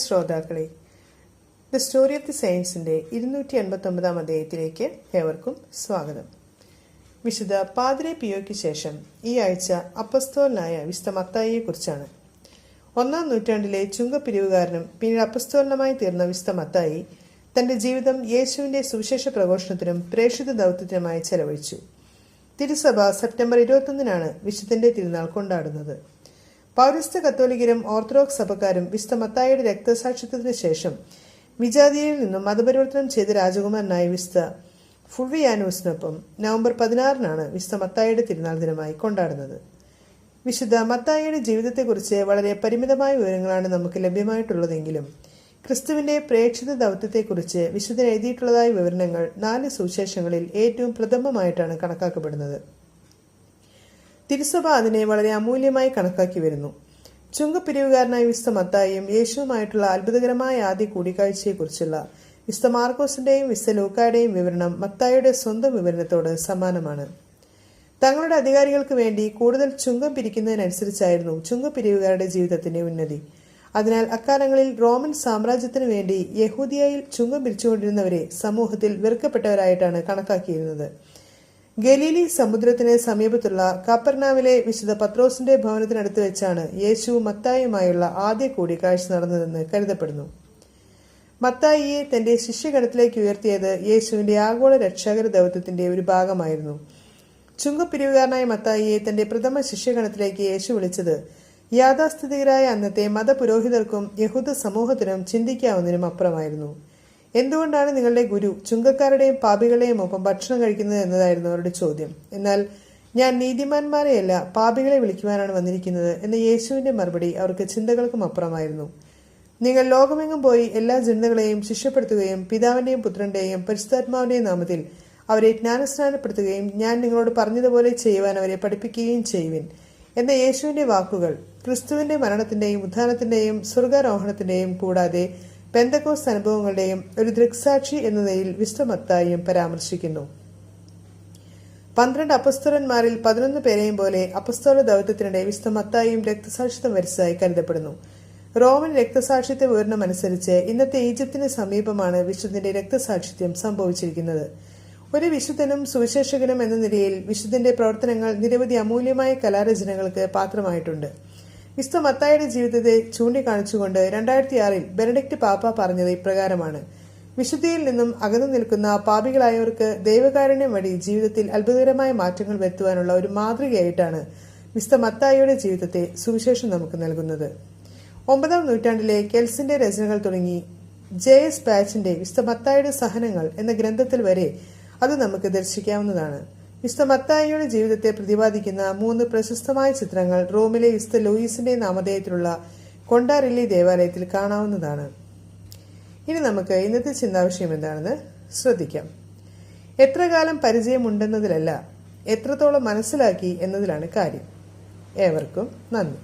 ശ്രോതാക്കളെ, the story of the സയൻസിന്റെ 289 അധ്യായത്തിലേക്ക് ഏവർക്കും സ്വാഗതം. വിശുദ്ധ പാദ്രെ പിയോയ്ക്ക് ശേഷം ഈ ആഴ്ച അപ്പസ്തോലനായ വിശുദ്ധ മത്തായിയെ കുറിച്ചാണ്. 1-ാം നൂറ്റാണ്ടിലെ ചുങ്കപ്പിരിവുകാരനും പിന്നീട് അപ്പസ്തോലനുമായി തീർന്ന വിശുദ്ധ മത്തായി തന്റെ ജീവിതം യേശുവിന്റെ സുവിശേഷ പ്രഘോഷണത്തിനും പ്രേക്ഷിത ദൗത്യത്തിനുമായി ചെലവഴിച്ചു. തിരുസഭ സെപ്റ്റംബർ 21 വിശുദ്ധന്റെ തിരുനാൾ കൊണ്ടാടുന്നത്. പൗരസ്ത്യ കത്തോലിക്കരും ഓർത്തഡോക്സ് സഭക്കാരും വിശുദ്ധ മത്തായിയുടെ രക്തസാക്ഷിത്വത്തിന് ശേഷം വിജാതിയിൽ നിന്നും മതപരിവർത്തനം ചെയ്ത രാജകുമാരനായ വിശുദ്ധ ഫുൾവിയാനോസിനൊപ്പം നവംബർ 16 വിശുദ്ധ മത്തായിയുടെ തിരുനാൾ ദിനമായി കൊണ്ടാടുന്നത്. വിശുദ്ധ മത്തായിയുടെ ജീവിതത്തെക്കുറിച്ച് വളരെ പരിമിതമായ വിവരങ്ങളാണ് നമുക്ക് ലഭ്യമായിട്ടുള്ളതെങ്കിലും ക്രിസ്തുവിന്റെ പ്രേക്ഷിത ദൗത്യത്തെക്കുറിച്ച് വിശുദ്ധൻ എഴുതിയിട്ടുള്ളതായ വിവരണങ്ങൾ 4 സുവിശേഷങ്ങളിൽ ഏറ്റവും പ്രഥമമായിട്ടാണ് കണക്കാക്കപ്പെടുന്നത്. തിരുസഭ അതിനെ വളരെ അമൂല്യമായി കണക്കാക്കി വരുന്നു. ചുങ്കപ്പിരിവുകാരനായ വിശുദ്ധ മത്തായിയും യേശുവുമായിട്ടുള്ള അത്ഭുതകരമായ ആദ്യ കൂടിക്കാഴ്ചയെക്കുറിച്ചുള്ള വിശുദ്ധ മാർക്കോസിന്റെയും വിശുദ്ധ ലൂക്കായുടെയും വിവരണം മത്തായിയുടെ സ്വന്തം വിവരണത്തോട് സമാനമാണ്. തങ്ങളുടെ അധികാരികൾക്ക് വേണ്ടി കൂടുതൽ ചുങ്കം പിരിക്കുന്നതിനനുസരിച്ചായിരുന്നു ചുങ്കപ്പിരിവുകാരുടെ ജീവിതത്തിന്റെ ഉന്നതി. അതിനാൽ അക്കാലങ്ങളിൽ റോമൻ സാമ്രാജ്യത്തിനു വേണ്ടി യഹൂദിയയിൽ ചുങ്കം പിരിച്ചുകൊണ്ടിരുന്നവരെ സമൂഹത്തിൽ വെറുക്കപ്പെട്ടവരായിട്ടാണ് കണക്കാക്കിയിരുന്നത്. ഗലീലി സമുദ്രത്തിന് സമീപത്തുള്ള കപ്പർനാവിലെ വിശുദ്ധ പത്രോസിന്റെ ഭവനത്തിനടുത്ത് വെച്ചാണ് യേശുവും മത്തായിയുമായുള്ള ആദ്യ കൂടിക്കാഴ്ച നടന്നതെന്ന് കരുതപ്പെടുന്നു. മത്തായിയെ തന്റെ ശിഷ്യഗണത്തിലേക്ക് ഉയർത്തിയത് യേശുവിന്റെ ആഗോള രക്ഷാകര ദൗത്യത്തിന്റെ ഒരു ഭാഗമായിരുന്നു. ചുങ്കപ്പിരിവുകാരനായ മത്തായിയെ തന്റെ പ്രഥമ ശിഷ്യഗണത്തിലേക്ക് യേശു വിളിച്ചത് യാഥാസ്ഥിതികരായ അന്നത്തെ മതപുരോഹിതർക്കും യഹൂദ സമൂഹത്തിനും ചിന്തിക്കാവുന്നതിനും അപ്പുറമായിരുന്നു. എന്തുകൊണ്ടാണ് നിങ്ങളുടെ ഗുരു ചുങ്കക്കാരുടെയും പാപികളെയും ഒപ്പം ഭക്ഷണം കഴിക്കുന്നത് എന്നതായിരുന്നു അവരുടെ ചോദ്യം. എന്നാൽ ഞാൻ നീതിമാന്മാരെയല്ല പാപികളെ വിളിക്കുവാനാണ് വന്നിരിക്കുന്നത് എന്ന യേശുവിന്റെ മറുപടി അവർക്ക് ചിന്തകൾക്കും അപ്പുറമായിരുന്നു. നിങ്ങൾ ലോകമെങ്ങും പോയി എല്ലാ ജനതകളെയും ശിഷ്യപ്പെടുത്തുകയും പിതാവിന്റെയും പുത്രന്റെയും പരിശുദ്ധാത്മാവിന്റെയും നാമത്തിൽ അവരെ ജ്ഞാനസ്നാനപ്പെടുത്തുകയും ഞാൻ നിങ്ങളോട് പറഞ്ഞതുപോലെ ചെയ്യുവാൻ അവരെ പഠിപ്പിക്കുകയും ചെയ്യുവിൻ എന്ന യേശുവിന്റെ വാക്കുകൾ ക്രിസ്തുവിന്റെ മരണത്തിന്റെയും ഉത്ഥാനത്തിന്റെയും സ്വർഗാരോഹണത്തിന്റെയും കൂടാതെ പെന്തക്കോസ്ത് അനുഭവങ്ങളുടെയും ഒരു ദൃക്സാക്ഷി എന്ന നിലയിൽ വിശുദ്ധ മത്തായിയും പരാമർശിക്കുന്നു. 12 അപ്പസ്തോലന്മാരിൽ 11 പേരെയും പോലെ അപ്പസ്തോല ദൗത്യത്തിനിടെ വിശുദ്ധ മത്തായിയും രക്തസാക്ഷിത്വം വരിച്ചതായി കരുതപ്പെടുന്നു. റോമൻ രക്തസാക്ഷിത്വ വിവരണം അനുസരിച്ച് ഇന്നത്തെ ഈജിപ്തിന് സമീപമാണ് വിശുദ്ധന്റെ രക്തസാക്ഷിത്വം സംഭവിച്ചിരിക്കുന്നത്. ഒരു വിശുദ്ധനും സുവിശേഷകനും എന്ന നിലയിൽ വിശുദ്ധന്റെ പ്രവർത്തനങ്ങൾ നിരവധി അമൂല്യമായ കലാരചനകൾക്ക് പാത്രമായിട്ടുണ്ട്. വിശുദ്ധ മത്തായിയുടെ ജീവിതത്തെ ചൂണ്ടിക്കാണിച്ചുകൊണ്ട് 2006 ബെനഡിക്ട് പാപ്പ പറഞ്ഞത് ഇപ്രകാരമാണ്: വിശുദ്ധിയിൽ നിന്നും അകന്നു നിൽക്കുന്ന പാപികളായവർക്ക് ദൈവകാരുണ്യം വഴി ജീവിതത്തിൽ അത്ഭുതകരമായ മാറ്റങ്ങൾ വരുത്തുവാനുള്ള ഒരു മാതൃകയായിട്ടാണ് വിശുദ്ധ മത്തായിയുടെ ജീവിതത്തെ സുവിശേഷം നമുക്ക് നൽകുന്നത്. 9-ാം നൂറ്റാണ്ടിലെ കെൽസിന്റെ രചനകൾ തുടങ്ങി JS പാച്ചിന്റെ വിശുദ്ധ മത്തായിയുടെ സഹനങ്ങൾ എന്ന ഗ്രന്ഥത്തിൽ വരെ അത് നമുക്ക് ദർശിക്കാവുന്നതാണ്. വിശുദ്ധ മത്തായിയുടെ ജീവിതത്തെ പ്രതിപാദിക്കുന്ന 3 പ്രശസ്തമായ ചിത്രങ്ങൾ റോമിലെ വിശുദ്ധ ലൂയിസിന്റെ നാമധേയത്തിലുള്ള കൊണ്ടാറില്ലി ദേവാലയത്തിൽ കാണാവുന്നതാണ്. ഇനി നമുക്ക് ഇന്നത്തെ ചിന്താവിഷയം എന്താണെന്ന് ശ്രദ്ധിക്കാം. എത്ര കാലം പരിചയമുണ്ടെന്നതിലല്ല, എത്രത്തോളം മനസ്സിലാക്കി എന്നതിലാണ് കാര്യം. ഏവർക്കും നന്ദി.